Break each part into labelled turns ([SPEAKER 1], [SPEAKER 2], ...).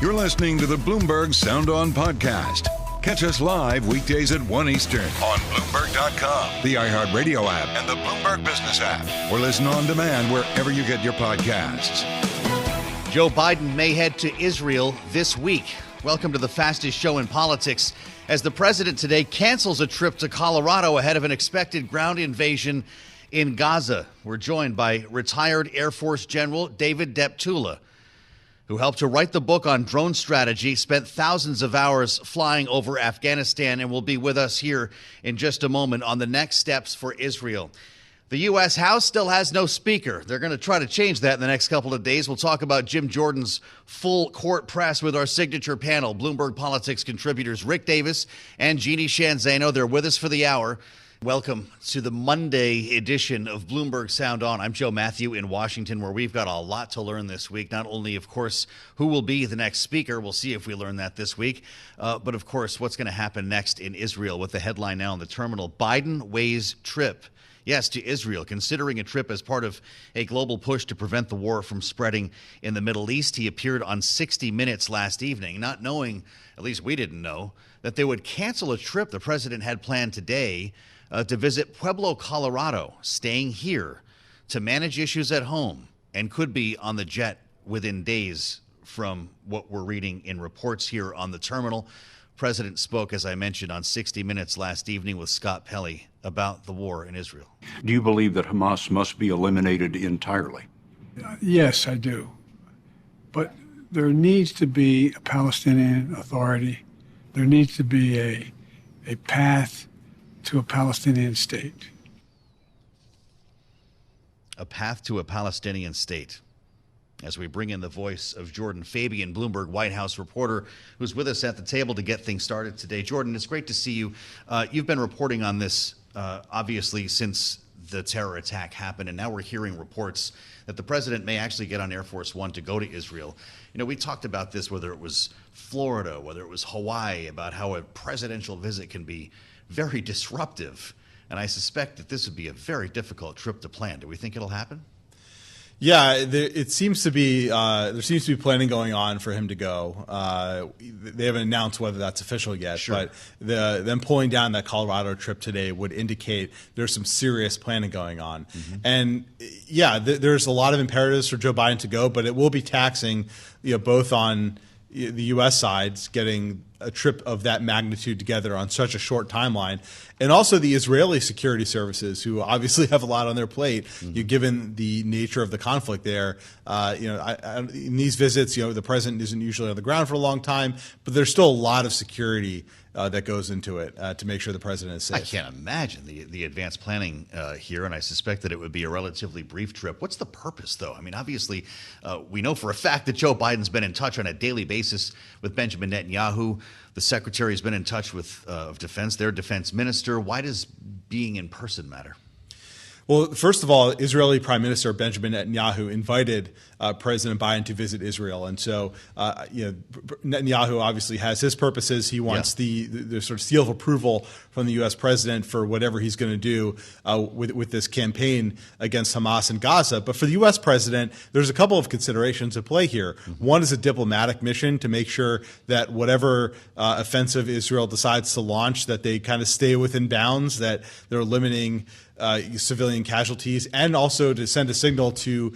[SPEAKER 1] You're listening to the Bloomberg Sound On podcast. Catch us live weekdays at 1 Eastern on Bloomberg.com, the iHeartRadio app, and the Bloomberg Business app. Or listen on demand wherever you get your podcasts.
[SPEAKER 2] Joe Biden may head to Israel this week. Welcome to the fastest show in politics, as the president today cancels a trip to Colorado ahead of an expected ground invasion in Gaza. We're joined by retired Air Force General David Deptula, who helped to write the book on drone strategy, spent thousands of hours flying over Afghanistan, and will be with us here in just a moment on the next steps for Israel. The U.S. House still has no speaker. They're going to try to change that in the next couple of days. We'll talk about Jim Jordan's full court press with our signature panel, Bloomberg Politics contributors Rick Davis and Jeanne Zaino. They're with us for the hour. Welcome to the Monday edition of Bloomberg Sound On. I'm Joe Mathieu in Washington, where we've got a lot to learn this week. Not only, of course, who will be the next speaker. We'll see if we learn that this week. But, of course, what's going to happen next in Israel with the headline now on the terminal. Biden weighs trip. Yes, to Israel, considering a trip as part of a global push to prevent the war from spreading in the Middle East. He appeared on 60 Minutes last evening, not knowing, at least we didn't know, that they would cancel a trip the president had planned today to visit Pueblo, Colorado, staying here to manage issues at home, and could be on the jet within days from what we're reading in reports here on the terminal. President spoke, as I mentioned, on 60 Minutes last evening with Scott Pelley about the war in Israel.
[SPEAKER 3] Do you believe that Hamas must be eliminated entirely?
[SPEAKER 4] Yes, I do. But there needs to be a Palestinian Authority. There needs to be a path to a Palestinian state.
[SPEAKER 2] A path to a Palestinian state. As we bring in the voice of Jordan Fabian, Bloomberg White House reporter, who's with us at the table to get things started today. Jordan, it's great to see you. You've been reporting on this, obviously, since the terror attack happened, and now we're hearing reports that the president may actually get on Air Force One to go to Israel. You know, we talked about this, whether it was Florida, whether it was Hawaii, about how a presidential visit can be very disruptive. And I suspect that this would be a very difficult trip to plan. Do we think it'll happen?
[SPEAKER 5] Yeah, it seems to be there seems to be planning going on for him to go. They haven't announced whether that's official yet, sure. But them pulling down that Colorado trip today would indicate there's some serious planning going on. Mm-hmm. And yeah, there's a lot of imperatives for Joe Biden to go, but it will be taxing, both on the U.S. side's getting a trip of that magnitude together on such a short timeline, and also the Israeli security services, who obviously have a lot on their plate, given the nature of the conflict there. In these visits, the president isn't usually on the ground for a long time, but there's still a lot of security that goes into it to make sure the president is safe.
[SPEAKER 2] I can't imagine the advanced planning here, and I suspect that it would be a relatively brief trip. What's the purpose, though? I mean, obviously, we know for a fact that Joe Biden's been in touch on a daily basis with Benjamin Netanyahu. The secretary has been in touch with of defense, their defense minister. Why does being in person matter?
[SPEAKER 5] Well, first of all, Israeli Prime Minister Benjamin Netanyahu invited President Biden to visit Israel, and so Netanyahu obviously has his purposes. He wants the sort of seal of approval from the U.S. president for whatever he's going to do with this campaign against Hamas and Gaza. But for the U.S. president, there's a couple of considerations at play here. Mm-hmm. One is a diplomatic mission to make sure that whatever offensive Israel decides to launch, that they kind of stay within bounds, that they're limiting civilian casualties, and also to send a signal to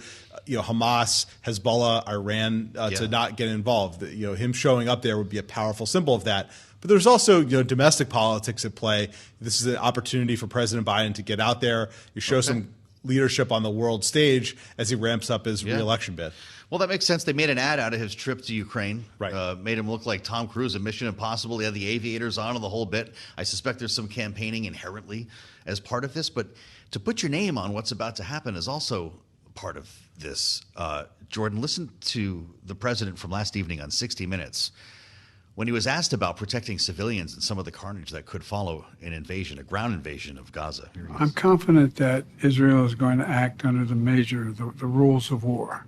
[SPEAKER 5] Hamas, Hezbollah, Iran to not get involved. Him showing up there would be a powerful symbol of that. But there's also domestic politics at play. This is an opportunity for President Biden to get out there, show some leadership on the world stage as he ramps up his re-election bid.
[SPEAKER 2] Well, that makes sense. They made an ad out of his trip to Ukraine,
[SPEAKER 5] right?
[SPEAKER 2] Made him look like Tom Cruise in Mission Impossible. He had the aviators on and the whole bit. I suspect there's some campaigning inherently as part of this, but to put your name on what's about to happen is also part of this. Jordan, listen to the president from last evening on 60 Minutes when he was asked about protecting civilians and some of the carnage that could follow an invasion, a ground invasion of Gaza.
[SPEAKER 4] I'm confident that Israel is going to act under the rules of war.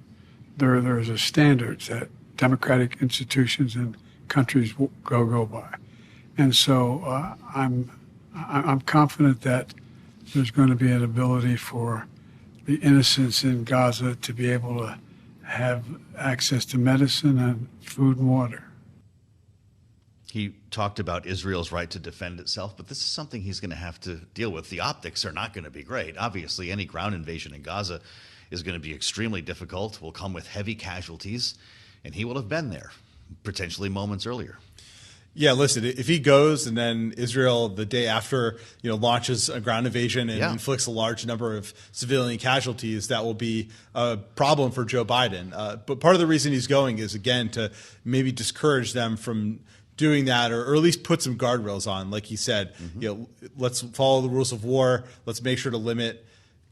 [SPEAKER 4] There's a standards that democratic institutions and countries go by. And so I'm confident that there's going to be an ability for the innocents in Gaza to be able to have access to medicine and food and water.
[SPEAKER 2] He talked about Israel's right to defend itself, but this is something he's going to have to deal with. The optics are not going to be great. Obviously, any ground invasion in Gaza is going to be extremely difficult, will come with heavy casualties, and he will have been there, potentially moments earlier.
[SPEAKER 5] Yeah, listen, if he goes and then Israel the day after, launches a ground invasion and inflicts a large number of civilian casualties, that will be a problem for Joe Biden. But part of the reason he's going is, again, to maybe discourage them from doing that, or at least put some guardrails on. Like he said, let's follow the rules of war. Let's make sure to limit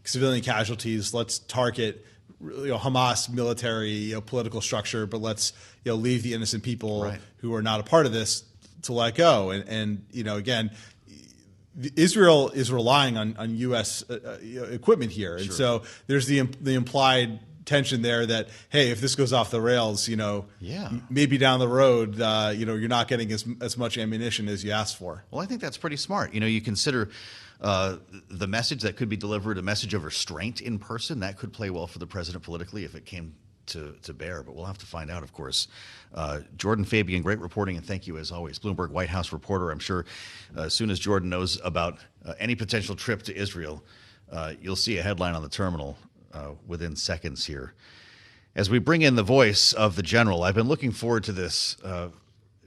[SPEAKER 5] civilian casualties. Let's target Hamas military, political structure, but let's leave the innocent people who are not a part of this to let go. And again, Israel is relying on U.S. Equipment here, and so there's the implied tension there that, hey, if this goes off the rails, maybe down the road, you're not getting as much ammunition as you asked for. Well,
[SPEAKER 2] I think that's pretty smart. You consider the message that could be delivered, a message of restraint in person, that could play well for the president politically if it came to bear, but we'll have to find out, of course. Jordan, Fabian, great reporting, and thank you as always. Bloomberg White House reporter. I'm sure as soon as Jordan knows about any potential trip to Israel, you'll see a headline on the terminal within seconds here. As we bring in the voice of the general, I've been looking forward to this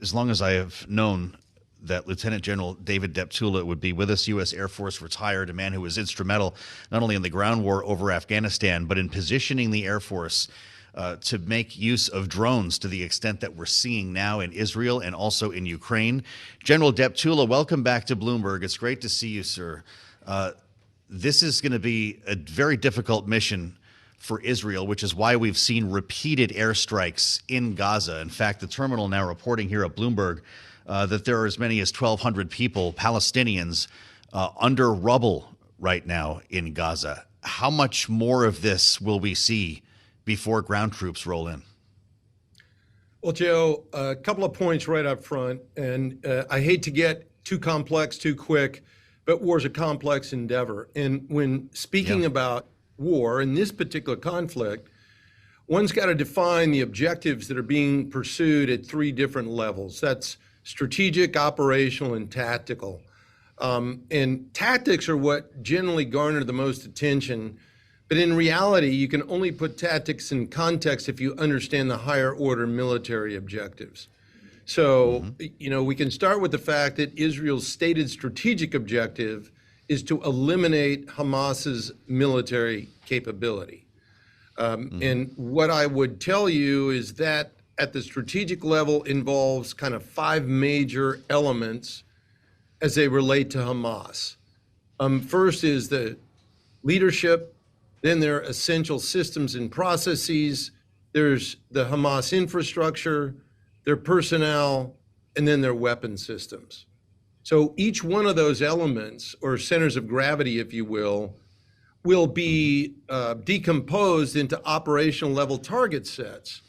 [SPEAKER 2] as long as I have known that Lieutenant General David Deptula would be with us, U.S. Air Force retired, a man who was instrumental not only in the ground war over Afghanistan, but in positioning the Air Force to make use of drones to the extent that we're seeing now in Israel and also in Ukraine. General Deptula, welcome back to Bloomberg. It's great to see you, sir. This is going to be a very difficult mission for Israel, which is why we've seen repeated airstrikes in Gaza. In fact, the terminal now reporting here at Bloomberg that there are as many as 1,200 people, Palestinians, under rubble right now in Gaza. How much more of this will we see before ground troops roll in?
[SPEAKER 6] Well, Joe, a couple of points right up front, and I hate to get too complex too quick, but war's a complex endeavor. And when speaking about war in this particular conflict, one's got to define the objectives that are being pursued at three different levels. That's strategic, operational, and tactical. And tactics are what generally garner the most attention. But in reality, you can only put tactics in context if you understand the higher order military objectives. So, we can start with the fact that Israel's stated strategic objective is to eliminate Hamas's military capability. And what I would tell you is that at the strategic level involves kind of five major elements as they relate to Hamas. First is the leadership, then there are essential systems and processes, there's the Hamas infrastructure, their personnel, and then their weapon systems. So each one of those elements, or centers of gravity, if you will be decomposed into operational level target sets.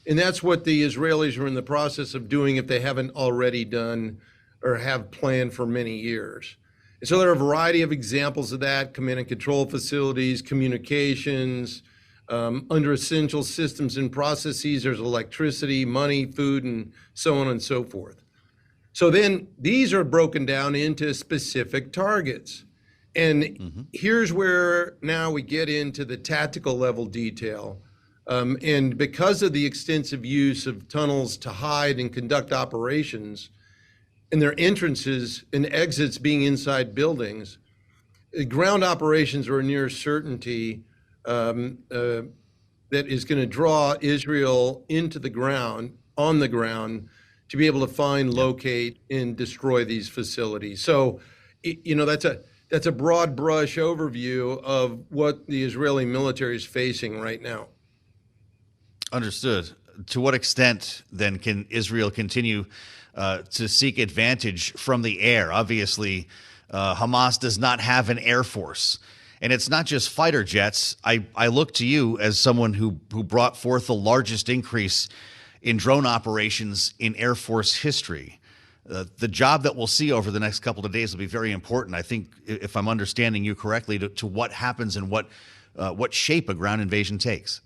[SPEAKER 6] And that's what the Israelis are in the process of doing if they haven't already done or have planned for many years. And so there are a variety of examples of that: command and control facilities, communications, under essential systems and processes, there's electricity, money, food, and so on and so forth. So then these are broken down into specific targets. And here's where now we get into the tactical level detail. And because of the extensive use of tunnels to hide and conduct operations, and their entrances and exits being inside buildings, ground operations are a near certainty that is going to draw Israel into the ground, on the ground, to be able to find, locate, and destroy these facilities. So, that's a broad brush overview of what the Israeli military is facing right now.
[SPEAKER 2] Understood. To what extent, then, can Israel continue to seek advantage from the air? Obviously, Hamas does not have an air force. And it's not just fighter jets. I look to you as someone who brought forth the largest increase in drone operations in Air Force history. The job that we'll see over the next couple of days will be very important. I think, if I'm understanding you correctly, to what happens and what shape a ground invasion takes.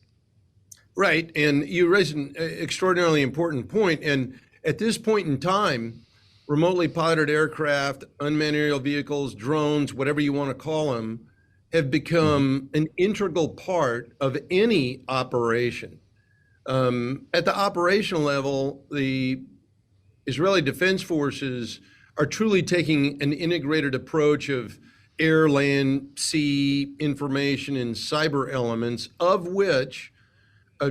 [SPEAKER 6] Right. And you raise an extraordinarily important point. And at this point in time, remotely piloted aircraft, unmanned aerial vehicles, drones, whatever you want to call them, have become an integral part of any operation. At the operational level, the Israeli Defense Forces are truly taking an integrated approach of air, land, sea information and cyber elements, of which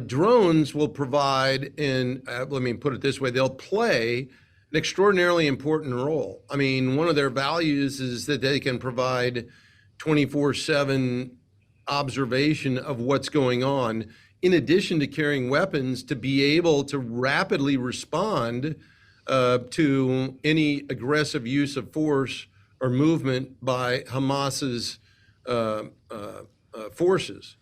[SPEAKER 6] drones will provide, and let me put it this way, they'll play an extraordinarily important role. I mean, one of their values is that they can provide 24/7 observation of what's going on, in addition to carrying weapons to be able to rapidly respond to any aggressive use of force or movement by Hamas's forces.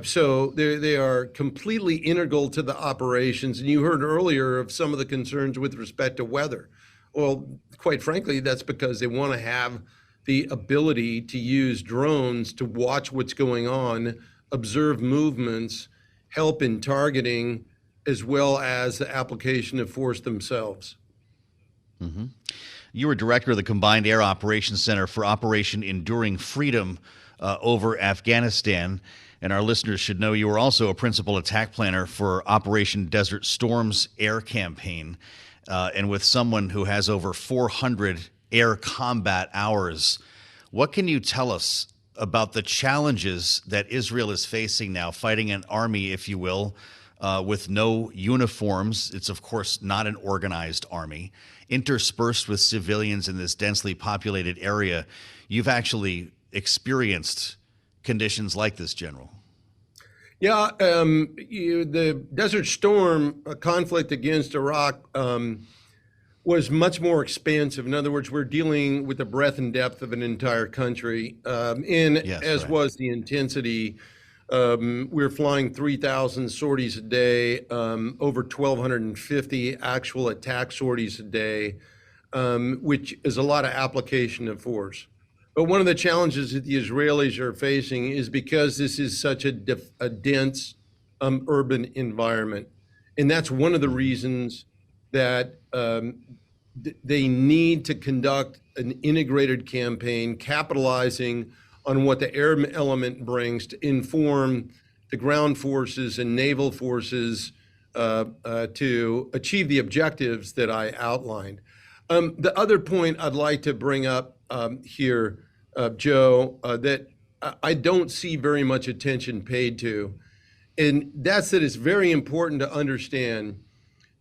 [SPEAKER 6] So they are completely integral to the operations. And you heard earlier of some of the concerns with respect to weather. Well, quite frankly, that's because they want to have the ability to use drones to watch what's going on, observe movements, help in targeting, as well as the application of force themselves.
[SPEAKER 2] Mm-hmm. You were director of the Combined Air Operations Center for Operation Enduring Freedom over Afghanistan. And our listeners should know you were also a principal attack planner for Operation Desert Storm's air campaign. And with someone who has over 400 air combat hours, what can you tell us about the challenges that Israel is facing now, fighting an army, if you will, with no uniforms? It's, of course, not an organized army, interspersed with civilians in this densely populated area. You've actually experienced conditions like this, General.
[SPEAKER 6] Yeah, the Desert Storm conflict against Iraq was much more expansive. In other words, we're dealing with the breadth and depth of an entire country, was the intensity. We're flying 3,000 sorties a day, over 1,250 actual attack sorties a day, which is a lot of application of force. But one of the challenges that the Israelis are facing is because this is such a dense urban environment. And that's one of the reasons that they need to conduct an integrated campaign, capitalizing on what the air element brings to inform the ground forces and naval forces to achieve the objectives that I outlined. The other point I'd like to bring up here, Joe, that I don't see very much attention paid to, and that's that it's very important to understand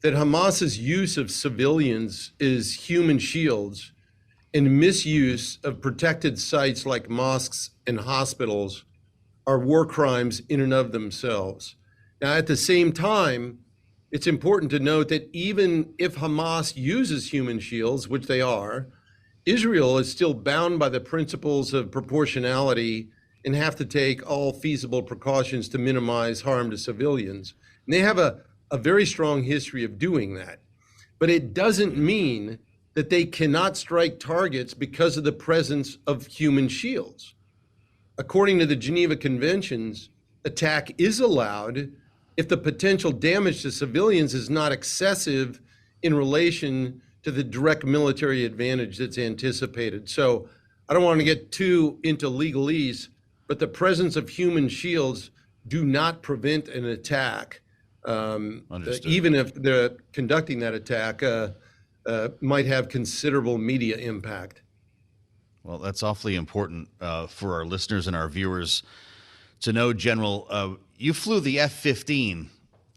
[SPEAKER 6] that Hamas's use of civilians is human shields and misuse of protected sites like mosques and hospitals are war crimes in and of themselves. Now, at the same time, it's important to note that even if Hamas uses human shields, which they are, Israel is still bound by the principles of proportionality and have to take all feasible precautions to minimize harm to civilians. And they have a very strong history of doing that. But it doesn't mean that they cannot strike targets because of the presence of human shields. According to the Geneva Conventions, attack is allowed if the potential damage to civilians is not excessive in relation to the direct military advantage that's anticipated. So I don't want to get too into legalese, but the presence of human shields do not prevent an attack, even if they're conducting that attack might have considerable media impact.
[SPEAKER 2] Well, that's awfully important for our listeners and our viewers to know, General. You flew the F-15.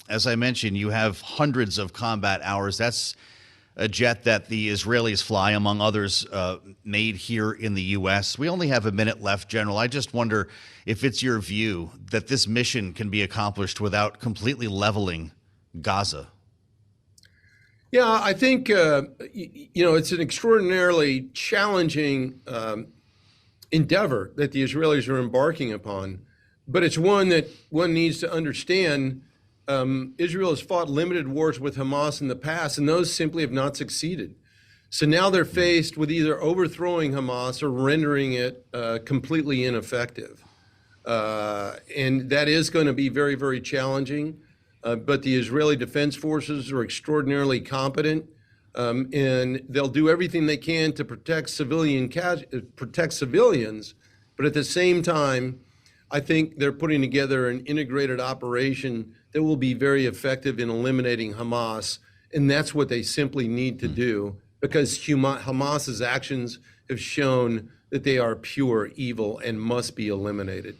[SPEAKER 2] As I mentioned, you have hundreds of combat hours. That's a jet that the Israelis fly, among others, made here in the U.S. We only have a minute left, General. I just wonder if it's your view that this mission can be accomplished without completely leveling Gaza.
[SPEAKER 6] Yeah, I think, it's an extraordinarily challenging endeavor that the Israelis are embarking upon. But it's one that one needs to understand. Israel has fought limited wars with Hamas in the past, and those simply have not succeeded. So now they're faced with either overthrowing Hamas or rendering it completely ineffective. And that is going to be very, very challenging. but the Israeli Defense Forces are extraordinarily competent, and they'll do everything they can to protect civilians. But at the same time, I think they're putting together an integrated operation that will be very effective in eliminating Hamas, and that's what they simply need to do, because Hamas's actions have shown that they are pure evil and must be eliminated.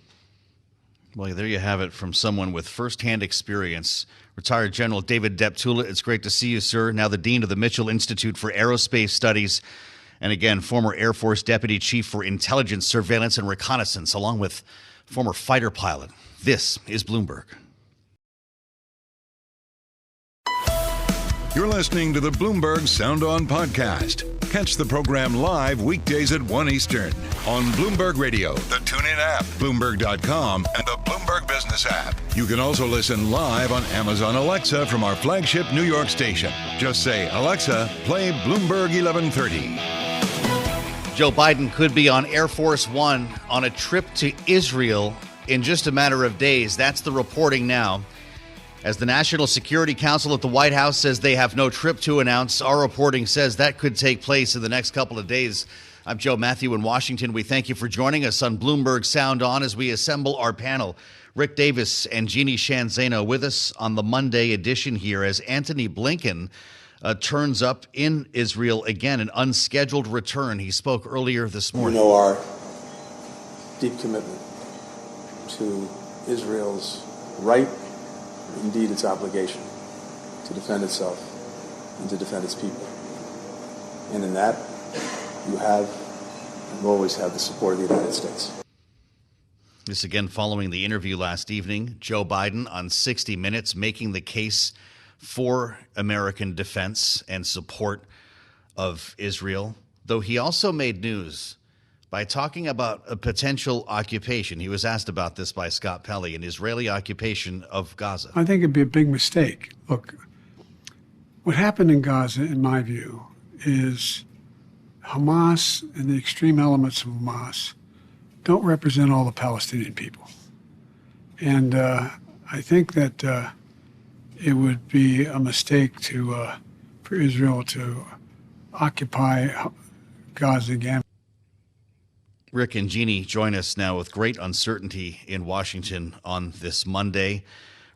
[SPEAKER 2] Well, there you have it from someone with firsthand experience. Retired General David Deptula, it's great to see you, sir. Now the Dean of the Mitchell Institute for Aerospace Studies. And again, former Air Force Deputy Chief for Intelligence, Surveillance, and Reconnaissance, along with former fighter pilot. This is Bloomberg.
[SPEAKER 1] You're listening to the Bloomberg Sound On podcast. Catch the program live weekdays at 1 Eastern on Bloomberg Radio, the TuneIn app, Bloomberg.com, and the Bloomberg Business app. You can also listen live on Amazon Alexa from our flagship New York station. Just say, Alexa, play Bloomberg 1130.
[SPEAKER 2] Joe Biden could be on Air Force One on a trip to Israel in just a matter of days. That's the reporting now. As the National Security Council at the White House says they have no trip to announce, our reporting says that could take place in the next couple of days. I'm Joe Mathieu in Washington. We thank you for joining us on Bloomberg Sound On as we assemble our panel. Rick Davis and Jeanne Zaino with us on the Monday edition here as Antony Blinken turns up in Israel again, an unscheduled return. He spoke earlier this morning.
[SPEAKER 7] You know our deep commitment to Israel's right, indeed its obligation, to defend itself and to defend its people. And in that, you have and will always have the support of the United States.
[SPEAKER 2] This again following the interview last evening. Joe Biden on 60 Minutes making the case for American defense and support of Israel, though he also made news by talking about a potential occupation. He was asked about this by Scott Pelley, an Israeli occupation of Gaza.
[SPEAKER 4] I think it'd be a big mistake. Look, what happened in Gaza, in my view, is Hamas and the extreme elements of Hamas don't represent all the Palestinian people. And I think that it would be a mistake for Israel to occupy Gaza again.
[SPEAKER 2] Rick and Jeanne join us now with great uncertainty in Washington on this Monday.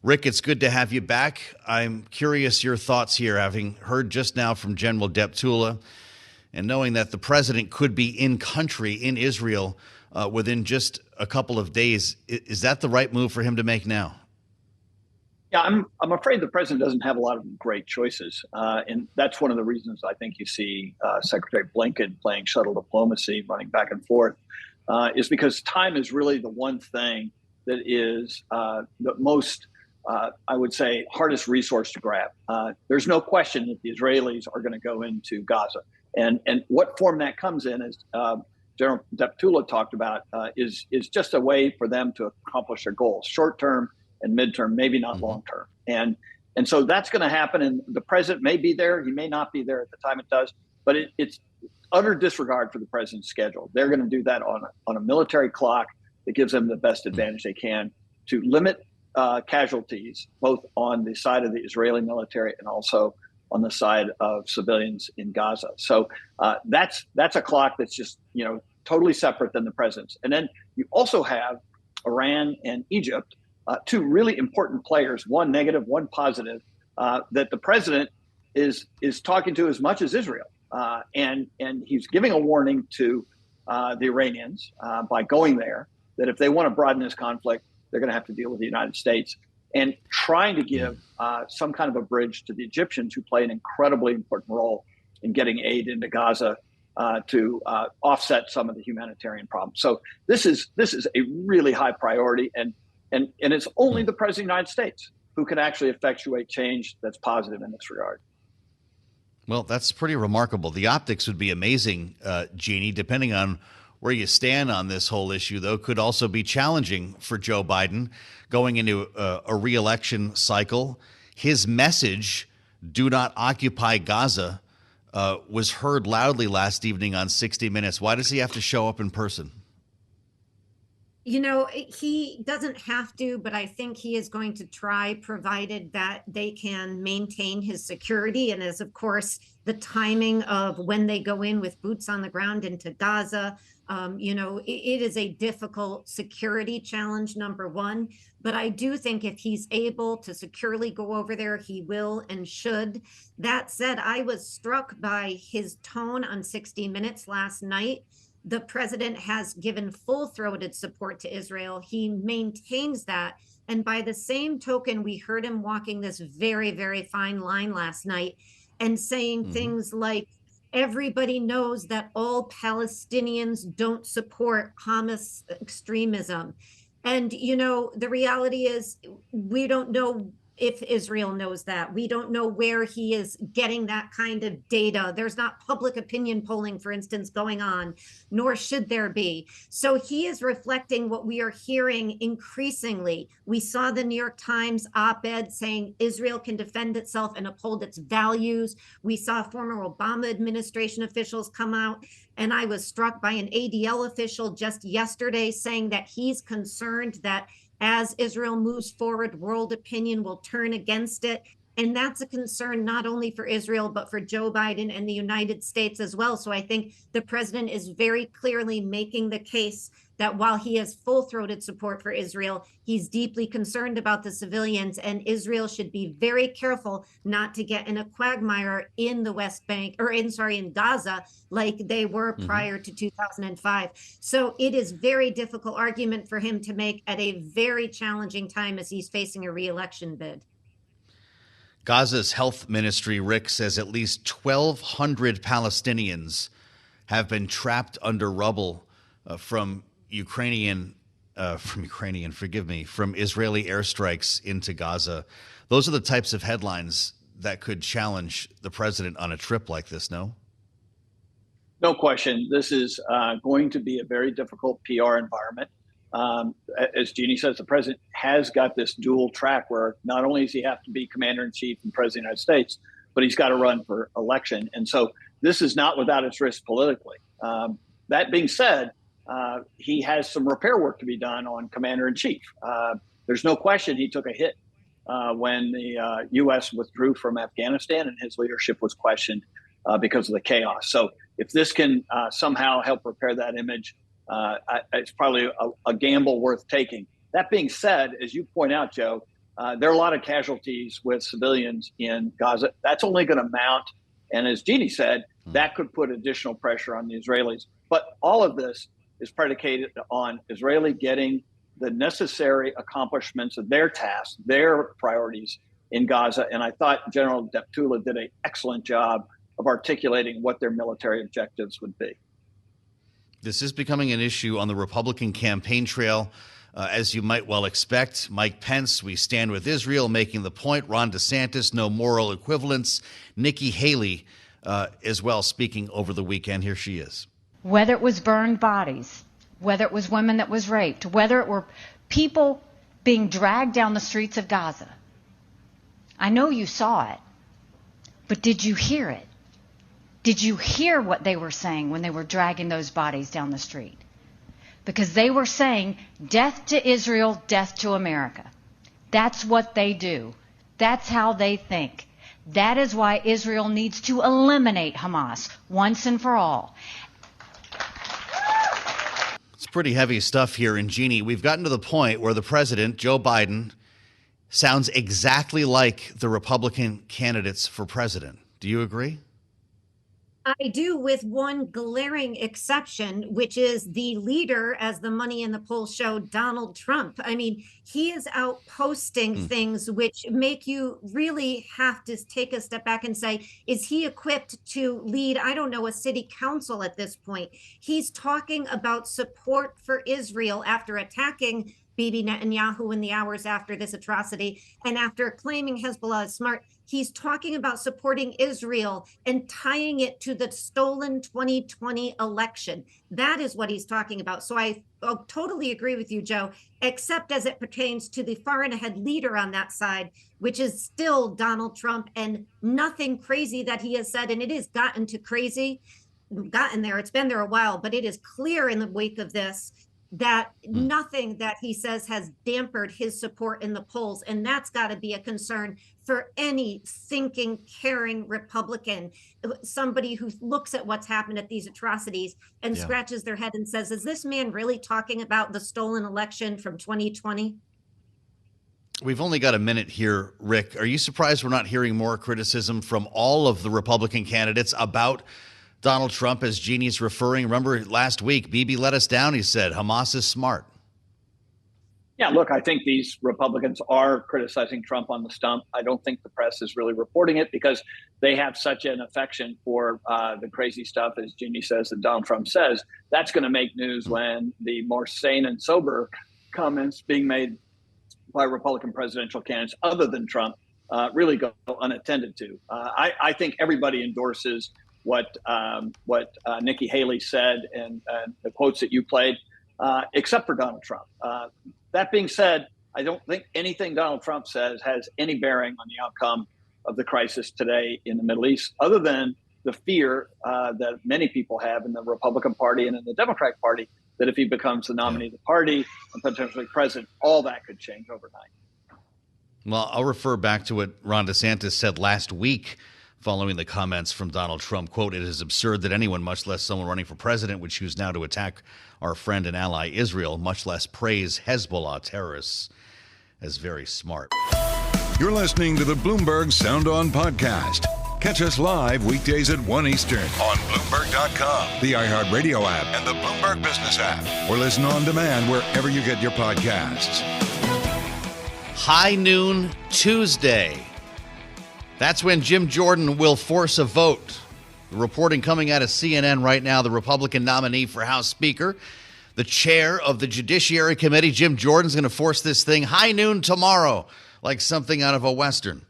[SPEAKER 2] Rick, it's good to have you back. I'm curious your thoughts here, having heard just now from General Deptula and knowing that the president could be in country in Israel within just a couple of days. Is that the right move for him to make now?
[SPEAKER 8] Yeah, I'm afraid the president doesn't have a lot of great choices. And that's one of the reasons I think you see Secretary Blinken playing shuttle diplomacy, running back and forth, is because time is really the one thing that is the most, I would say, hardest resource to grab. There's no question that the Israelis are going to go into Gaza. And what form that comes in, as General Deptula talked about, is just a way for them to accomplish their goals, short term and midterm, maybe not long term. And so that's going to happen. And the president may be there. He may not be there at the time it does. But it's utter disregard for the president's schedule. They're going to do that on a military clock that gives them the best advantage they can to limit casualties, both on the side of the Israeli military and also on the side of civilians in Gaza. So that's a clock that's just, totally separate than the president's. And then you also have Iran and Egypt, two really important players, one negative, one positive, that the president is talking to as much as Israel. And he's giving a warning to the Iranians by going there, that if they want to broaden this conflict, they're going to have to deal with the United States, and trying to give some kind of a bridge to the Egyptians, who play an incredibly important role in getting aid into Gaza to offset some of the humanitarian problems. So this is a really high priority, and it's only the president of the United States who can actually effectuate change that's positive in this regard.
[SPEAKER 2] Well, that's pretty remarkable. The optics would be amazing, Jeanne, depending on where you stand on this whole issue, though, could also be challenging for Joe Biden going into a re-election cycle. His message, do not occupy Gaza, was heard loudly last evening on 60 Minutes. Why does he have to show up in person?
[SPEAKER 9] He doesn't have to, but I think he is going to try, provided that they can maintain his security. And as, of course, the timing of when they go in with boots on the ground into Gaza, it is a difficult security challenge, number one. But I do think if he's able to securely go over there, he will and should. That said, I was struck by his tone on 60 Minutes last night. The president has given full-throated support to Israel. He maintains that. And by the same token, we heard him walking this very, very fine line last night and saying things like, everybody knows that all Palestinians don't support Hamas extremism. And, the reality is we don't know if Israel knows that. We don't know where he is getting that kind of data. There's not public opinion polling, for instance, going on, nor should there be. So he is reflecting what we are hearing increasingly. We saw the New York Times op-ed saying Israel can defend itself and uphold its values. We saw former Obama administration officials come out. And I was struck by an ADL official just yesterday saying that he's concerned that as Israel moves forward, world opinion will turn against it. And that's a concern not only for Israel, but for Joe Biden and the United States as well. So I think the president is very clearly making the case that while he has full-throated support for Israel, he's deeply concerned about the civilians, and Israel should be very careful not to get in a quagmire in the West Bank, in Gaza, like they were prior to 2005. So it is very difficult argument for him to make at a very challenging time as he's facing a re-election bid.
[SPEAKER 2] Gaza's health ministry, Rick, says at least 1,200 Palestinians have been trapped under rubble from Israeli airstrikes into Gaza. Those are the types of headlines that could challenge the president on a trip like this, no?
[SPEAKER 8] No question. This is going to be a very difficult PR environment. As Jeanne says, the president has got this dual track where not only does he have to be commander-in-chief and president of the United States, but he's got to run for election. And so this is not without its risk politically. That being said, he has some repair work to be done on commander-in-chief. There's no question he took a hit when the U.S. withdrew from Afghanistan and his leadership was questioned because of the chaos. So if this can somehow help repair that image, it's probably a gamble worth taking. That being said, as you point out, Joe, there are a lot of casualties with civilians in Gaza. That's only going to mount. And as Jeanne said, that could put additional pressure on the Israelis. But all of this is predicated on Israeli getting the necessary accomplishments of their tasks, their priorities in Gaza. And I thought General Deptula did an excellent job of articulating what their military objectives would be.
[SPEAKER 2] This is becoming an issue on the Republican campaign trail. As you might well expect, Mike Pence, we stand with Israel, making the point. Ron DeSantis, no moral equivalence. Nikki Haley as well, speaking over the weekend. Here she is.
[SPEAKER 10] Whether it was burned bodies, whether it was women that was raped, whether it were people being dragged down the streets of Gaza. I know you saw it, but did you hear it? Did you hear what they were saying when they were dragging those bodies down the street? Because they were saying, death to Israel, death to America. That's what they do. That's how they think. That is why Israel needs to eliminate Hamas once and for all.
[SPEAKER 2] It's pretty heavy stuff here. And Jeanne, we've gotten to the point where the president, Joe Biden, sounds exactly like the Republican candidates for president. Do you agree?
[SPEAKER 9] I do, with one glaring exception, which is the leader, as the money in the polls show, Donald Trump. I mean, he is out posting things which make you really have to take a step back and say, is he equipped to lead, I don't know, a city council at this point? He's talking about support for Israel after attacking Bibi Netanyahu in the hours after this atrocity, and after claiming Hezbollah is smart, he's talking about supporting Israel and tying it to the stolen 2020 election. That is what he's talking about. So I totally agree with you, Joe, except as it pertains to the far and ahead leader on that side, which is still Donald Trump, and nothing crazy that he has said. And it has gotten there. It's been there a while, but it is clear in the wake of this that nothing that he says has dampened his support in the polls. And that's got to be a concern for any thinking, caring Republican, somebody who looks at what's happened at these atrocities and scratches their head and says, is this man really talking about the stolen election from 2020?
[SPEAKER 2] We've only got a minute here, Rick. Are you surprised we're not hearing more criticism from all of the Republican candidates about Donald Trump, as Jeanne's referring? Remember last week, Bibi let us down. He said, Hamas is smart.
[SPEAKER 8] Yeah, look, I think these Republicans are criticizing Trump on the stump. I don't think the press is really reporting it because they have such an affection for the crazy stuff, as Jeanne says, that Donald Trump says. That's going to make news when the more sane and sober comments being made by Republican presidential candidates other than Trump really go unattended to. I think everybody endorses what Nikki Haley said and the quotes that you played, except for Donald Trump. That being said, I don't think anything Donald Trump says has any bearing on the outcome of the crisis today in the Middle East, other than the fear that many people have in the Republican Party and in the Democratic Party that if he becomes the nominee of the party and potentially president, all that could change overnight.
[SPEAKER 2] Well, I'll refer back to what Ron DeSantis said last week following the comments from Donald Trump. Quote, "It is absurd that anyone, much less someone running for president, would choose now to attack our friend and ally Israel, much less praise Hezbollah terrorists as very smart."
[SPEAKER 1] You're listening to the Bloomberg Sound On podcast. Catch us live weekdays at 1 Eastern on Bloomberg.com, the iHeartRadio app, and the Bloomberg Business app. Or listen on demand wherever you get your podcasts.
[SPEAKER 2] High noon Tuesday. That's when Jim Jordan will force a vote. The reporting coming out of CNN right now, the Republican nominee for House Speaker, the chair of the Judiciary Committee, Jim Jordan's going to force this thing high noon tomorrow, like something out of a Western.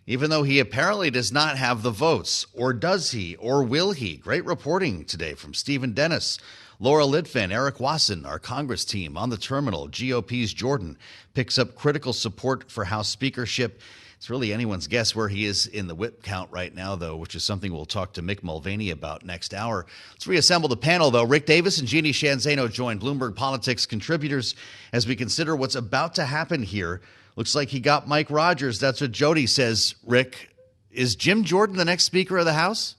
[SPEAKER 2] Even though he apparently does not have the votes. Or does he? Or will he? Great reporting today from Stephen Dennis, Laura Litvin, Eric Wasson, our Congress team on the terminal. GOP's Jordan picks up critical support for House speakership. It's really anyone's guess where he is in the whip count right now, though, which is something we'll talk to Mick Mulvaney about next hour. Let's reassemble the panel, though. Rick Davis and Jeanne Zaino join Bloomberg Politics contributors as we consider what's about to happen here. Looks like he got Mike Rogers. That's what Jody says. Rick, is Jim Jordan the next Speaker of the House?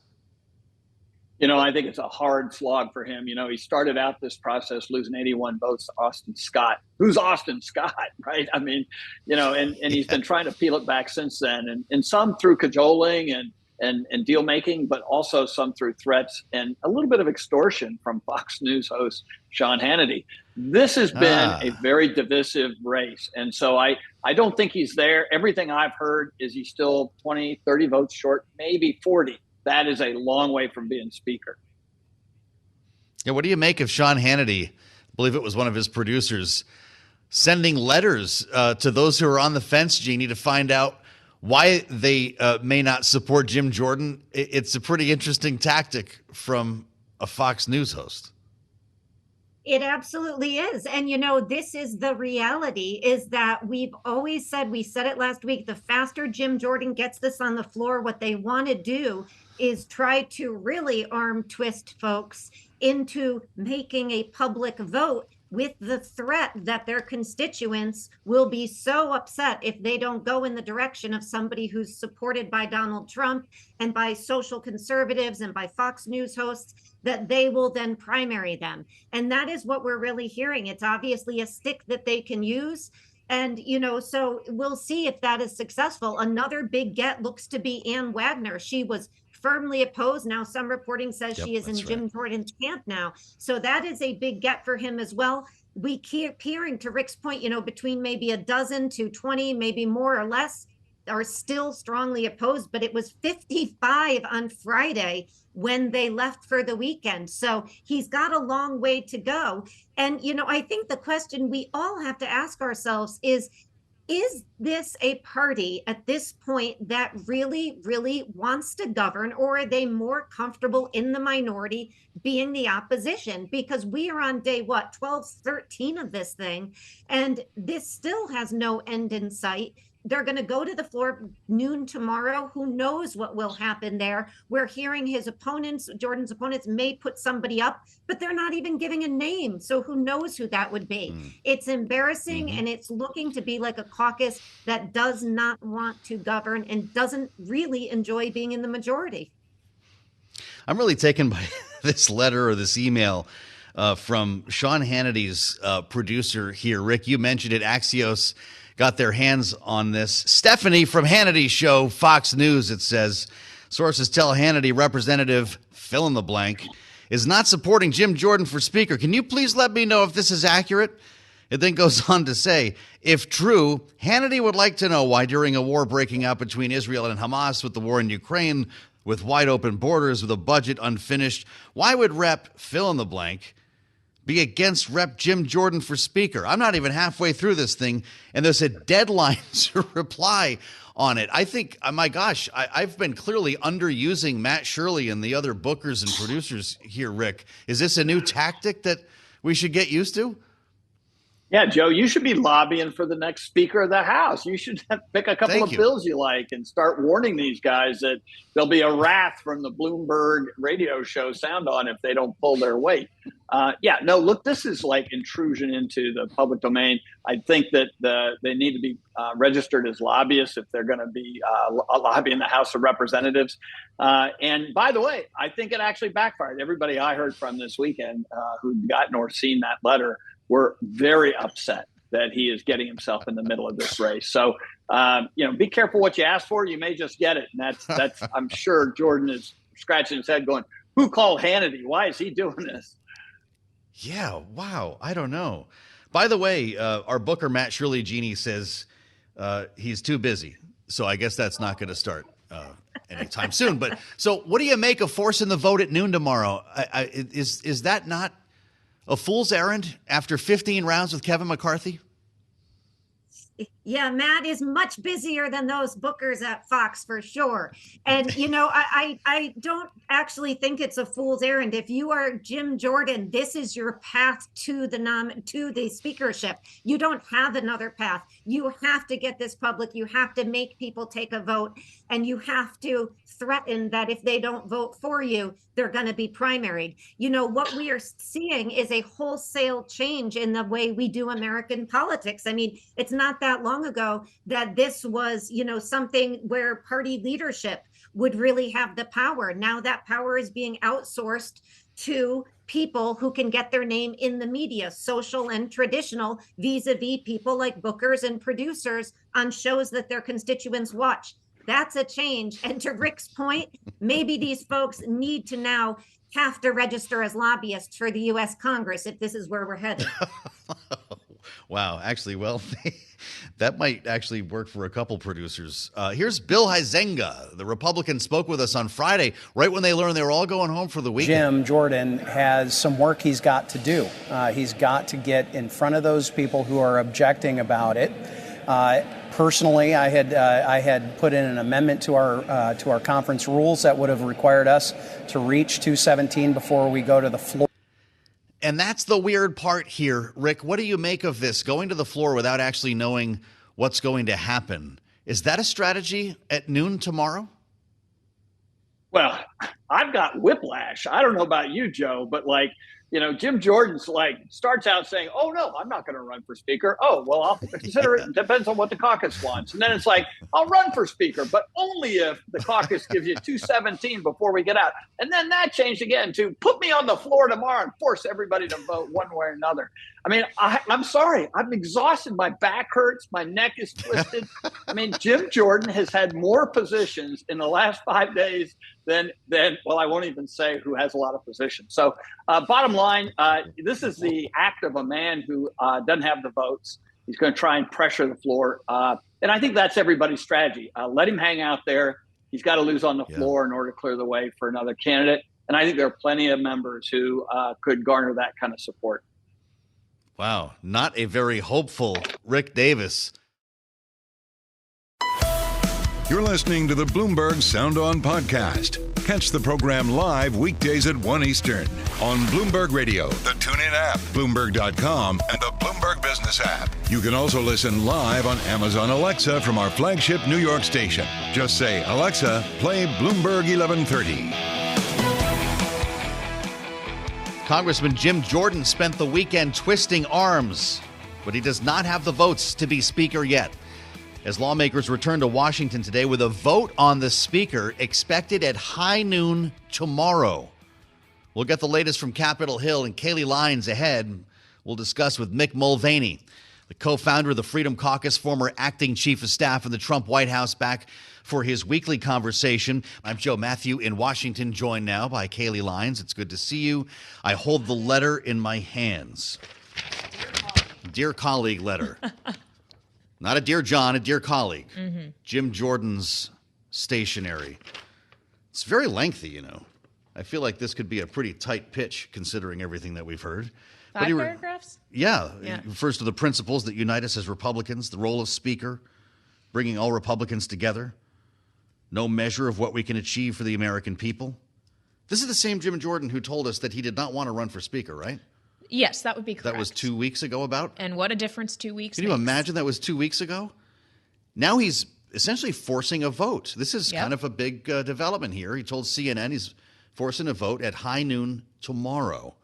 [SPEAKER 8] You know, I think it's a hard slog for him. You know, he started out this process losing 81 votes to Austin Scott. Who's Austin Scott, right? I mean, you know, and he's been trying to peel it back since then. And some through cajoling and deal making, but also some through threats and a little bit of extortion from Fox News host Sean Hannity. This has been a very divisive race. And so I don't think he's there. Everything I've heard is he's still 20, 30 votes short, maybe 40. That is a long way from being Speaker.
[SPEAKER 2] Yeah, what do you make of Sean Hannity? I believe it was one of his producers sending letters to those who are on the fence, Jeanne, to find out why they may not support Jim Jordan. It's a pretty interesting tactic from a Fox News host.
[SPEAKER 9] It absolutely is. And, you know, this is the reality, is that we've always said, we said it last week, the faster Jim Jordan gets this on the floor, what they want to do is try to really arm twist folks into making a public vote with the threat that their constituents will be so upset if they don't go in the direction of somebody who's supported by Donald Trump and by social conservatives and by Fox News hosts, that they will then primary them. And that is what we're really hearing. It's obviously a stick that they can use. And, you know, so we'll see if that is successful. Another big get looks to be Ann Wagner. She was firmly opposed. Now some reporting says she is in Jim Jordan's camp now. So that is a big get for him as well. We keep hearing, to Rick's point, you know, between maybe a dozen to 20, maybe more or less, are still strongly opposed. But it was 55 on Friday when they left for the weekend. So he's got a long way to go. And, you know, I think the question we all have to ask ourselves is this a party at this point that really, really wants to govern, or are they more comfortable in the minority being the opposition? Because we are on day, 12, 13 of this thing, and this still has no end in sight. they're going to go to the floor noon tomorrow. Who knows what will happen there? We're hearing his opponents, Jordan's opponents, may put somebody up, but they're not even giving a name. So who knows who that would be? It's embarrassing, and it's looking to be like a caucus that does not want to govern and doesn't really enjoy being in the majority.
[SPEAKER 2] I'm really taken by this letter or this email from Sean Hannity's producer here. Rick, you mentioned it. Axios got their hands on this. Stephanie from Hannity's show, Fox News, it says, sources tell Hannity Representative fill in the blank is not supporting Jim Jordan for Speaker. Can you please let me know if this is accurate? It then goes on to say, if true, Hannity would like to know why during a war breaking out between Israel and Hamas, with the war in Ukraine, with wide open borders, with a budget unfinished, why would Rep fill in the blank be against Rep Jim Jordan for Speaker? I'm not even halfway through this thing, and there's a deadline to reply on it. I think, my gosh, I've been clearly underusing Matt Shirley and the other bookers and producers here, Rick. Is this a new tactic that we should get used to?
[SPEAKER 8] Yeah, Joe, you should be lobbying for the next Speaker of the House. You should pick a couple of bills you like and start warning these guys that there'll be a wrath from the Bloomberg radio show Sound On if they don't pull their weight. Look, this is like intrusion into the public domain. I think that they need to be registered as lobbyists if they're going to be lobbying the House of Representatives. And by the way, I think it actually backfired. Everybody I heard from this weekend who'd gotten or seen that letter were very upset that he is getting himself in the middle of this race. So, be careful what you ask for. You may just get it. And that's I'm sure Jordan is scratching his head going, who called Hannity? Why is he doing this?
[SPEAKER 2] Yeah, wow. I don't know. By the way, our booker, Matt Shirley Genie, says he's too busy. So I guess that's not going to start anytime soon. But so what do you make of forcing the vote at noon tomorrow? Is that not a fool's errand after 15 rounds with Kevin McCarthy?
[SPEAKER 9] Yeah, Matt is much busier than those bookers at Fox for sure. And, I don't actually think it's a fool's errand. If you are Jim Jordan, this is your path to the speakership. You don't have another path. You have to get this public. You have to make people take a vote, and you have to threaten that if they don't vote for you, they're going to be primaried. What we are seeing is a wholesale change in the way we do American politics. I mean, it's not that long ago that this was, something where party leadership would really have the power. Now that power is being outsourced to people who can get their name in the media, social and traditional, vis-a-vis people like bookers and producers on shows that their constituents watch. That's a change. And to Rick's point, maybe these folks need to now have to register as lobbyists for the U.S. Congress if this is where we're headed.
[SPEAKER 2] Wow. Actually, well, that might actually work for a couple producers. Here's Bill Huizenga. The Republican spoke with us on Friday, right when they learned they were all going home for the weekend.
[SPEAKER 11] Jim Jordan has some work he's got to do. He's got to get in front of those people who are objecting about it. Personally, I had put in an amendment to our conference rules that would have required us to reach 217 before we go to the floor.
[SPEAKER 2] And that's the weird part here, Rick. What do you make of this, going to the floor without actually knowing what's going to happen? Is that a strategy at noon tomorrow?
[SPEAKER 8] Well, I've got whiplash. I don't know about you, Joe, but Jim Jordan's starts out saying, oh, no, I'm not going to run for speaker. Oh, well, I'll consider it. Depends on what the caucus wants. And then it's like, I'll run for speaker, but only if the caucus gives you 217 before we get out. And then that changed again to put me on the floor tomorrow and force everybody to vote one way or another. I mean, I'm sorry. I'm exhausted. My back hurts. My neck is twisted. I mean, Jim Jordan has had more positions in the last 5 days than I won't even say who has a lot of positions. So bottom line, this is the act of a man who doesn't have the votes. He's going to try and pressure the floor. And I think that's everybody's strategy. Let him hang out there. He's got to lose on the floor in order to clear the way for another candidate. And I think there are plenty of members who could garner that kind of support.
[SPEAKER 2] Wow. Not a very hopeful Rick Davis.
[SPEAKER 1] You're listening to the Bloomberg Sound On podcast. Catch the program live weekdays at 1 Eastern on Bloomberg Radio, the TuneIn app, Bloomberg.com, and the Bloomberg Business app. You can also listen live on Amazon Alexa from our flagship New York station. Just say, Alexa, play Bloomberg 1130.
[SPEAKER 2] Congressman Jim Jordan spent the weekend twisting arms, but he does not have the votes to be Speaker yet. As lawmakers return to Washington today with a vote on the Speaker expected at high noon tomorrow. We'll get the latest from Capitol Hill, and Kailey Leinz ahead. We'll discuss with Mick Mulvaney, the co-founder of the Freedom Caucus, former acting chief of staff in the Trump White House, back for his weekly conversation. I'm Mathieu in Washington, joined now by Kailey Leinz. It's good to see you. I hold the letter in my hands. Dear colleague letter. Not a dear John, a dear colleague. Mm-hmm. Jim Jordan's stationery. It's very lengthy, you know. I feel like this could be a pretty tight pitch considering everything that we've heard.
[SPEAKER 12] Five paragraphs?
[SPEAKER 2] Yeah. It refers to the principles that unite us as Republicans, the role of Speaker, bringing all Republicans together, no measure of what we can achieve for the American people. This is the same Jim Jordan who told us that he did not want to run for Speaker, right?
[SPEAKER 12] Yes, that would be correct.
[SPEAKER 2] That was 2 weeks ago about?
[SPEAKER 12] And what a difference 2 weeks
[SPEAKER 2] Can you imagine that was 2 weeks ago? Now he's essentially forcing a vote. This is kind of a big development here. He told CNN he's forcing a vote at high noon tomorrow.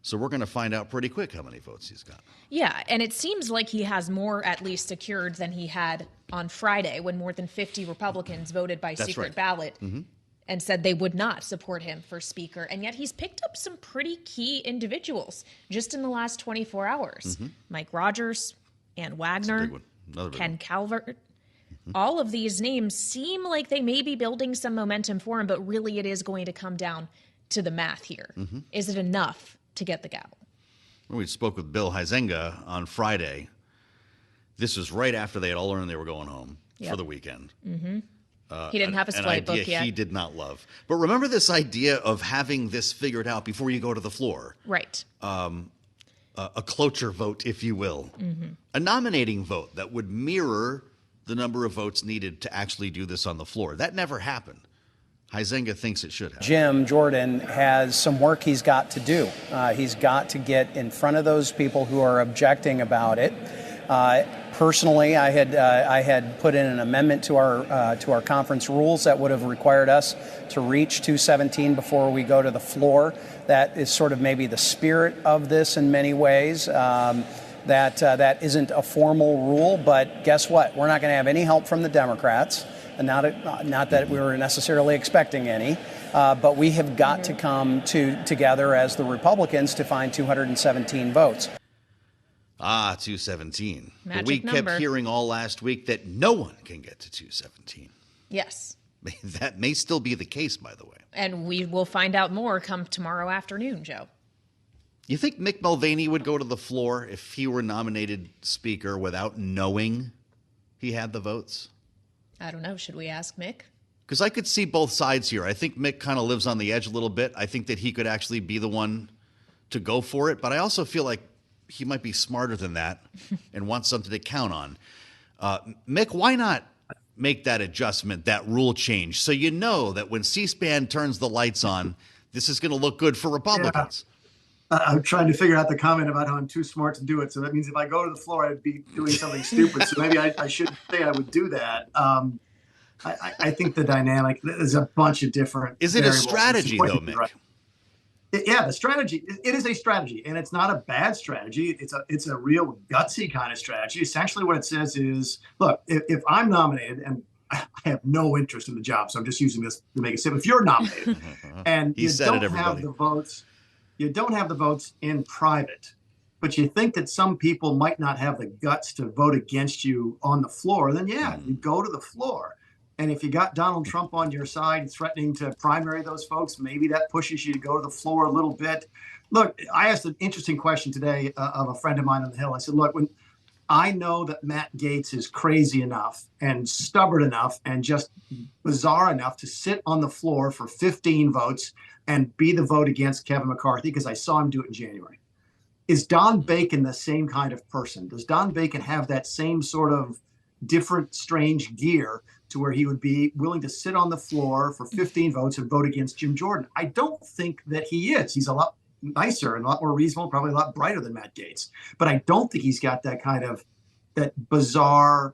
[SPEAKER 2] So we're going to find out pretty quick how many votes he's got.
[SPEAKER 12] Yeah, and it seems like he has more at least secured than he had on Friday when more than 50 Republicans voted by secret ballot. Mm-hmm. And said they would not support him for Speaker. And yet he's picked up some pretty key individuals just in the last 24 hours. Mm-hmm. Mike Rogers, Ann Wagner, Ken Calvert. Mm-hmm. All of these names seem like they may be building some momentum for him, but really it is going to come down to the math here. Mm-hmm. Is it enough to get the gavel?
[SPEAKER 2] When we spoke with Bill Huizenga on Friday, this was right after they had all learned they were going home for the weekend.
[SPEAKER 12] Mm-hmm. He didn't have his flight book yet.
[SPEAKER 2] He did not love. But remember this idea of having this figured out before you go to the floor.
[SPEAKER 12] Right.
[SPEAKER 2] A cloture vote, if you will. Mm-hmm. A nominating vote that would mirror the number of votes needed to actually do this on the floor. That never happened. Huizenga thinks it should have.
[SPEAKER 11] Jim Jordan has some work he's got to do. He's got to get in front of those people who are objecting about it. Personally, I had put in an amendment to our conference rules that would have required us to reach 217 before we go to the floor. That is sort of maybe the spirit of this in many ways. That isn't a formal rule, but guess what? We're not going to have any help from the Democrats, and not that we were necessarily expecting any. But we have got to come together as the Republicans to find 217 votes.
[SPEAKER 2] 217.
[SPEAKER 12] Magic
[SPEAKER 2] but we
[SPEAKER 12] number.
[SPEAKER 2] kept hearing all last week that no one can get to 217.
[SPEAKER 12] Yes.
[SPEAKER 2] That may still be the case, by the way.
[SPEAKER 12] And we will find out more come tomorrow afternoon, Joe.
[SPEAKER 2] You think Mick Mulvaney would go to the floor if he were nominated Speaker without knowing he had the votes?
[SPEAKER 12] I don't know. Should we ask Mick?
[SPEAKER 2] Because I could see both sides here. I think Mick kind of lives on the edge a little bit. I think that he could actually be the one to go for it. But I also feel like he might be smarter than that and want something to count on. Mick, why not make that adjustment, that rule change, so you know that when C-SPAN turns the lights on, this is going to look good for Republicans?
[SPEAKER 13] Yeah. I'm trying to figure out the comment about how I'm too smart to do it. So that means if I go to the floor, I'd be doing something stupid. So maybe I shouldn't say I would do that. I think the dynamic, there's a bunch of different
[SPEAKER 2] Is it a strategy, though, Mick?
[SPEAKER 13] Right. Yeah, the strategy, it is a strategy, and it's not a bad strategy. It's a real gutsy kind of strategy. Essentially what it says is, look, if I'm nominated, and I have no interest in the job, so I'm just using this to make it simple. If you're nominated and you don't have the votes in private, but you think that some people might not have the guts to vote against you on the floor, then you go to the floor. And if you got Donald Trump on your side threatening to primary those folks, maybe that pushes you to go to the floor a little bit. Look, I asked an interesting question today of a friend of mine on the Hill. I said, look, when I know that Matt Gaetz is crazy enough and stubborn enough and just bizarre enough to sit on the floor for 15 votes and be the vote against Kevin McCarthy, because I saw him do it in January. Is Don Bacon the same kind of person? Does Don Bacon have that same sort of different, strange gear to where he would be willing to sit on the floor for 15 votes and vote against Jim Jordan. I don't think that he is. He's a lot nicer and a lot more reasonable, probably a lot brighter than Matt Gaetz. But I don't think he's got that kind of that bizarre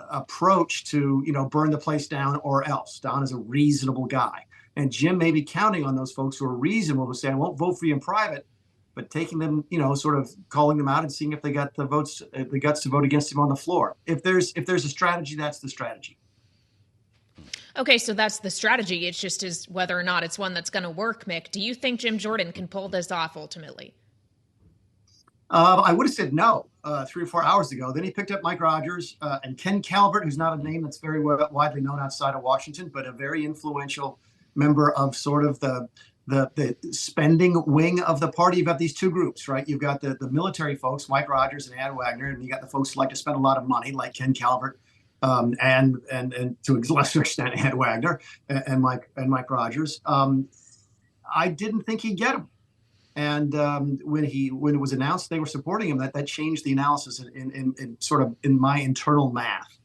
[SPEAKER 13] approach to, burn the place down or else. Don is a reasonable guy. And Jim may be counting on those folks who are reasonable to say, I won't vote for you in private, but taking them, sort of calling them out and seeing if they got the votes, the guts to vote against him on the floor. If there's a strategy, that's the strategy.
[SPEAKER 12] Okay, so that's the strategy. It's just is whether or not it's one that's going to work, Mick. Do you think Jim Jordan can pull this off ultimately?
[SPEAKER 13] I would have said no 3 or 4 hours ago. Then he picked up Mike Rogers and Ken Calvert, who's not a name that's very widely known outside of Washington, but a very influential member of sort of the spending wing of the party. You've got these two groups, right? You've got the military folks, Mike Rogers and Ad Wagner, and you got the folks who like to spend a lot of money, like Ken Calvert, and to a lesser extent Ad Wagner and Mike Rogers. I didn't think he'd get him, and when it was announced they were supporting him, that changed the analysis in sort of in my internal math.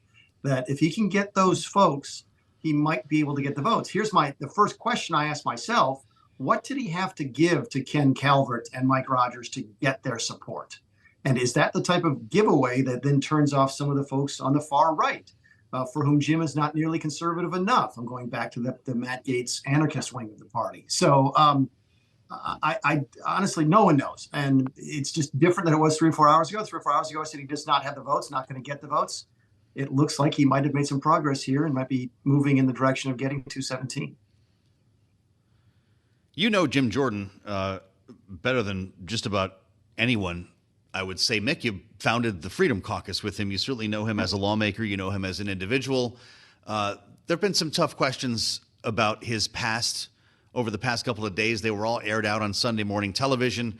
[SPEAKER 13] That if he can get those folks, he might be able to get the votes. Here's the first question I asked myself: what did he have to give to Ken Calvert and Mike Rogers to get their support? And is that the type of giveaway that then turns off some of the folks on the far right, for whom Jim is not nearly conservative enough? I'm going back to the Matt Gaetz anarchist wing of the party. So I honestly, no one knows. And it's just different than it was 3 or 4 hours ago. 3 or 4 hours ago, I said he does not have the votes, not going to get the votes. It looks like he might have made some progress here and might be moving in the direction of getting 217.
[SPEAKER 2] Jim Jordan better than just about anyone, I would say. Mick, you founded the Freedom Caucus with him. You certainly know him as a lawmaker. You know him as an individual. There have been some tough questions about his past over the past couple of days. They were all aired out on Sunday morning television.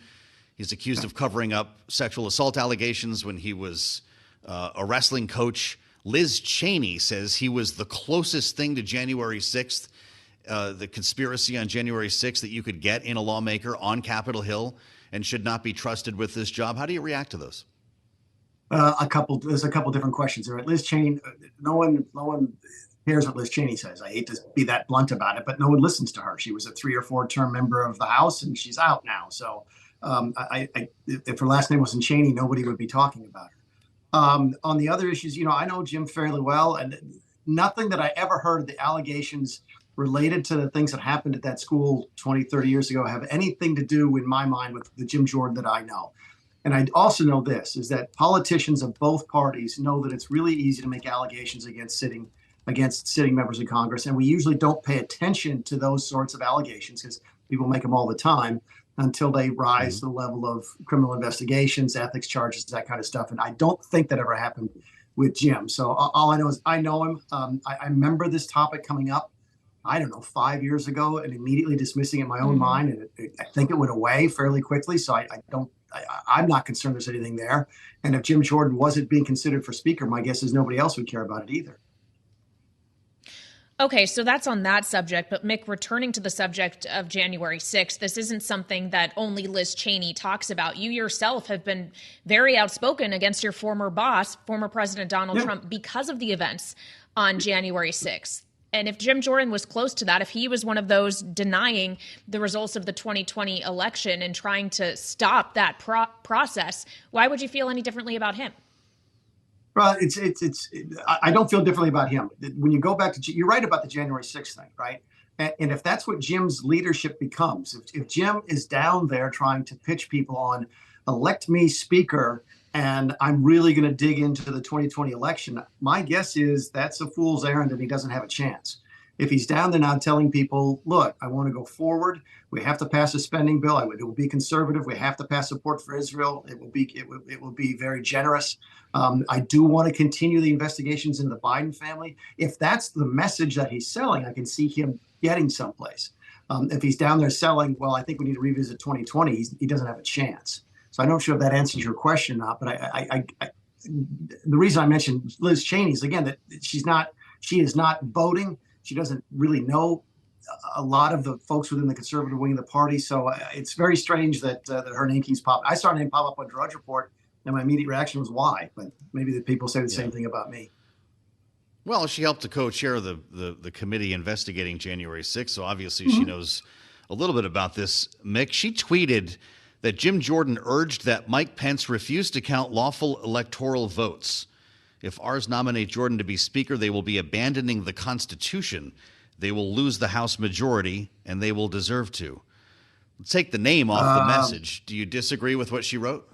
[SPEAKER 2] He's accused of covering up sexual assault allegations when he was a wrestling coach. Liz Cheney says he was the closest thing to January 6th, the conspiracy on January 6th that you could get in a lawmaker on Capitol Hill, and should not be trusted with this job. How do you react to those?
[SPEAKER 13] There's a couple different questions there. Liz Cheney, no one cares what Liz Cheney says. I hate to be that blunt about it, but no one listens to her. She was a 3 or 4 term member of the House, and she's out now. So if her last name wasn't Cheney, nobody would be talking about her. On the other issues, I know Jim fairly well, and nothing that I ever heard, the allegations related to the things that happened at that school 20, 30 years ago have anything to do, in my mind, with the Jim Jordan that I know. And I also know this, is that politicians of both parties know that it's really easy to make allegations against sitting members of Congress. And we usually don't pay attention to those sorts of allegations because people make them all the time until they rise to the level of criminal investigations, ethics charges, that kind of stuff. And I don't think that ever happened with Jim. So all I know is I know him. I remember this topic coming up, 5 years ago, and immediately dismissing it in my own mind. And I think it went away fairly quickly. So I'm not concerned there's anything there. And if Jim Jordan wasn't being considered for speaker, my guess is nobody else would care about it either.
[SPEAKER 12] Okay, so that's on that subject. But Mick, returning to the subject of January 6th, this isn't something that only Liz Cheney talks about. You yourself have been very outspoken against your former boss, former President Donald Trump, because of the events on January 6th. And if Jim Jordan was close to that, if he was one of those denying the results of the 2020 election and trying to stop that process, why would you feel any differently about him?
[SPEAKER 13] Well, I don't feel differently about him. When you go back to, you're right about the January 6th thing, right? And if that's what Jim's leadership becomes, if Jim is down there trying to pitch people on elect me speaker, and I'm really going to dig into the 2020 election, my guess is that's a fool's errand and he doesn't have a chance. If he's down there now telling people, look, I want to go forward. We have to pass a spending bill. It will be conservative. We have to pass support for Israel. It will be very generous. I do want to continue the investigations into the Biden family. If that's the message that he's selling, I can see him getting someplace. If he's down there selling, well, I think we need to revisit 2020, he doesn't have a chance. So I'm not sure if that answers your question or not, but the reason I mentioned Liz Cheney is, again, that she is not voting. She doesn't really know a lot of the folks within the conservative wing of the party. So it's very strange that her name keeps popping. I saw her name pop up on Drudge Report, and my immediate reaction was why. But maybe the people say the same thing about me.
[SPEAKER 2] Well, she helped to co-chair the committee investigating January 6th, so obviously she knows a little bit about this. Mick, she tweeted that Jim Jordan urged that Mike Pence refuse to count lawful electoral votes. If ours nominate Jordan to be Speaker, they will be abandoning the Constitution. They will lose the House majority, and they will deserve to. Take the name off the message. Do you disagree with what she wrote?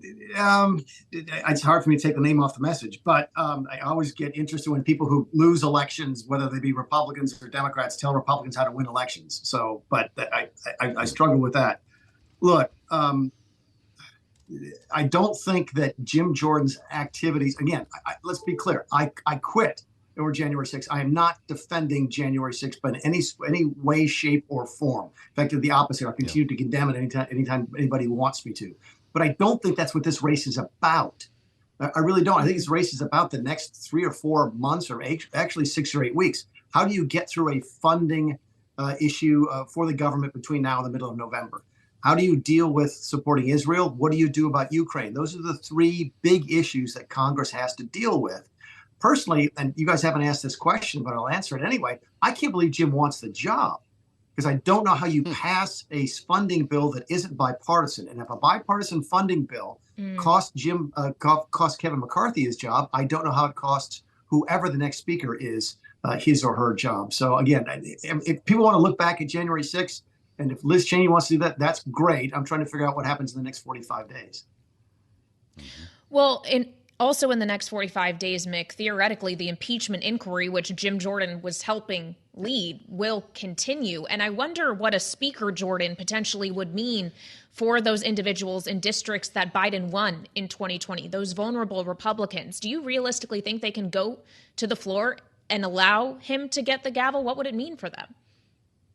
[SPEAKER 13] It's hard for me to take the name off the message, but I always get interested when people who lose elections, whether they be Republicans or Democrats, tell Republicans how to win elections. So, but I struggle with that. Look, I don't think that Jim Jordan's activities, again, let's be clear, I quit over January 6th. I am not defending January 6th, but in any way, shape, or form. In fact, the opposite. I'll continue to condemn it anytime anybody wants me to. But I don't think that's what this race is about. I really don't. I think this race is about the next 3 or 4 months, or actually 6 or 8 weeks. How do you get through a funding issue for the government between now and the middle of November? How do you deal with supporting Israel? What do you do about Ukraine? Those are the 3 big issues that Congress has to deal with. Personally, and you guys haven't asked this question, but I'll answer it anyway, I can't believe Jim wants the job, because I don't know how you pass a funding bill that isn't bipartisan. And if a bipartisan funding bill costs Kevin McCarthy his job, I don't know how it costs whoever the next speaker is his or her job. So again, if people want to look back at January 6th, and if Liz Cheney wants to do that, that's great. I'm trying to figure out what happens in the next 45 days.
[SPEAKER 12] Well, also in the next 45 days, Mick, theoretically, the impeachment inquiry, which Jim Jordan was helping lead, will continue. And I wonder what a Speaker Jordan potentially would mean for those individuals in districts that Biden won in 2020, those vulnerable Republicans. Do you realistically think they can go to the floor and allow him to get the gavel? What would it mean for them?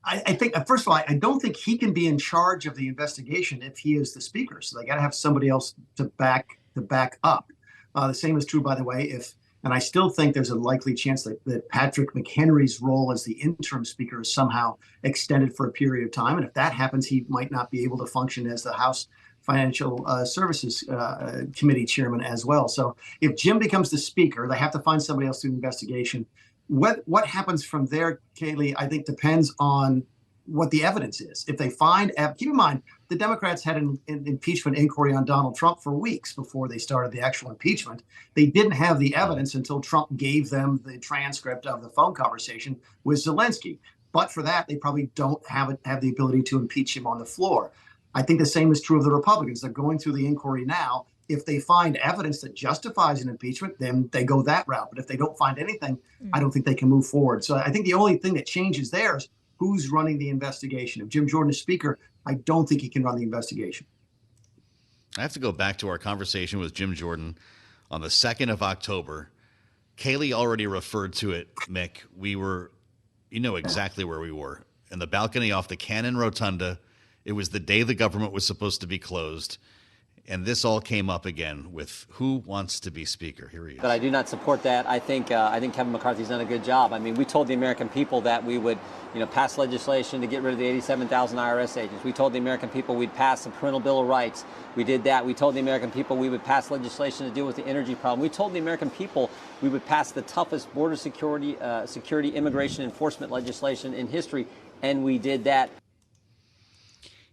[SPEAKER 13] I think, first of all, I don't think he can be in charge of the investigation if he is the speaker. So they got to have somebody else to back up. The same is true, by the way, and I still think there's a likely chance that Patrick McHenry's role as the interim speaker is somehow extended for a period of time. And if that happens, he might not be able to function as the House Financial Services Committee chairman as well. So if Jim becomes the speaker, they have to find somebody else to do the investigation. What happens from there, Kailey, I think depends on what the evidence is. If they find, keep in mind, the Democrats had an impeachment inquiry on Donald Trump for weeks before they started the actual impeachment. They didn't have the evidence until Trump gave them the transcript of the phone conversation with Zelensky. But for that, they probably don't have the ability to impeach him on the floor. I think the same is true of the Republicans. They're going through the inquiry now. If they find evidence that justifies an impeachment, then they go that route. But if they don't find anything, I don't think they can move forward. So I think the only thing that changes there is who's running the investigation. If Jim Jordan is speaker, I don't think he can run the investigation.
[SPEAKER 2] I have to go back to our conversation with Jim Jordan on the 2nd of October. Kailey already referred to it, Mick. We were, you know exactly where we were, in the balcony off the Cannon Rotunda. It was the day the government was supposed to be closed. And this all came up again with who wants to be speaker. Here he is.
[SPEAKER 14] But I do not support that. I think Kevin McCarthy's done a good job. I mean, we told the American people that we would, pass legislation to get rid of the 87,000 IRS agents. We told the American people we'd pass the Parental Bill of Rights. We did that. We told the American people we would pass legislation to deal with the energy problem. We told the American people we would pass the toughest border security immigration enforcement legislation in history, and we did that.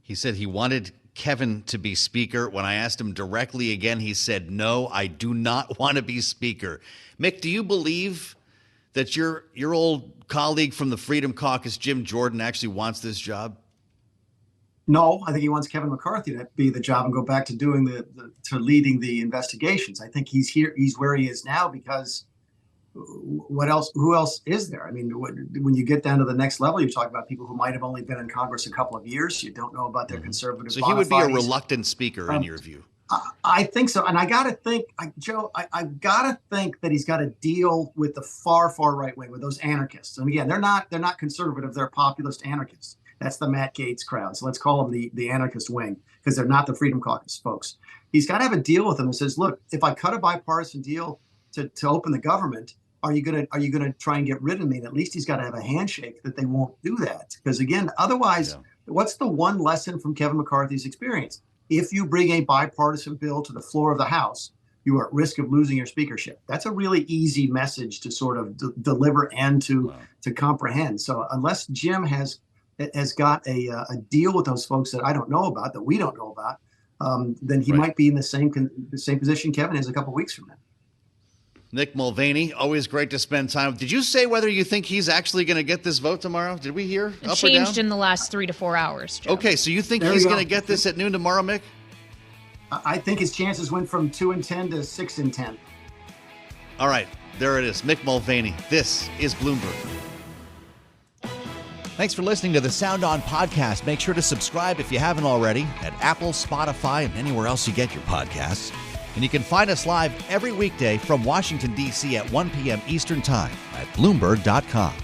[SPEAKER 2] He said he wanted Kevin to be speaker. When I asked him directly again, he said, no, I do not want to be speaker. Mick, do you believe that your old colleague from the Freedom Caucus, Jim Jordan, actually wants this job?
[SPEAKER 13] No, I think he wants Kevin McCarthy to be the job and go back to doing to leading the investigations. I think he's where he is now because who else is there? I mean, when you get down to the next level, you talk about people who might have only been in Congress a couple of years. You don't know about their conservative.
[SPEAKER 2] So he would be a reluctant speaker in your view.
[SPEAKER 13] I think so. And I got to think, Joe, I've got to think that he's got to deal with the far, far right wing, with those anarchists. And again, they're not conservative. They're populist anarchists. That's the Matt Gaetz crowd. So let's call them the anarchist wing because they're not the Freedom Caucus folks. He's got to have a deal with them that says, look, if I cut a bipartisan deal to open the government, are you gonna try and get rid of me? And at least he's got to have a handshake that they won't do that. Because again, otherwise, what's the one lesson from Kevin McCarthy's experience? If you bring a bipartisan bill to the floor of the House, you are at risk of losing your speakership. That's a really easy message to sort of deliver and to comprehend. So unless Jim has got a deal with those folks that I don't know about, that we don't know about, then he might be in the same position Kevin is a couple weeks from now.
[SPEAKER 2] Nick Mulvaney, always great to spend time. Did you say whether you think he's actually going to get this vote tomorrow? Did we hear
[SPEAKER 12] it
[SPEAKER 2] up
[SPEAKER 12] changed
[SPEAKER 2] or down?
[SPEAKER 12] In the last 3 to 4 hours, Joe.
[SPEAKER 2] Okay, so you think he's going to get this at noon tomorrow, Mick?
[SPEAKER 13] I think his chances went from 2-10 to 6-10.
[SPEAKER 2] All right, there it is. Mick Mulvaney. This is Bloomberg. Thanks for listening to the Sound On podcast. Make sure to subscribe if you haven't already at Apple, Spotify, and anywhere else you get your podcasts. And you can find us live every weekday from Washington, D.C. at 1 p.m. Eastern Time at Bloomberg.com.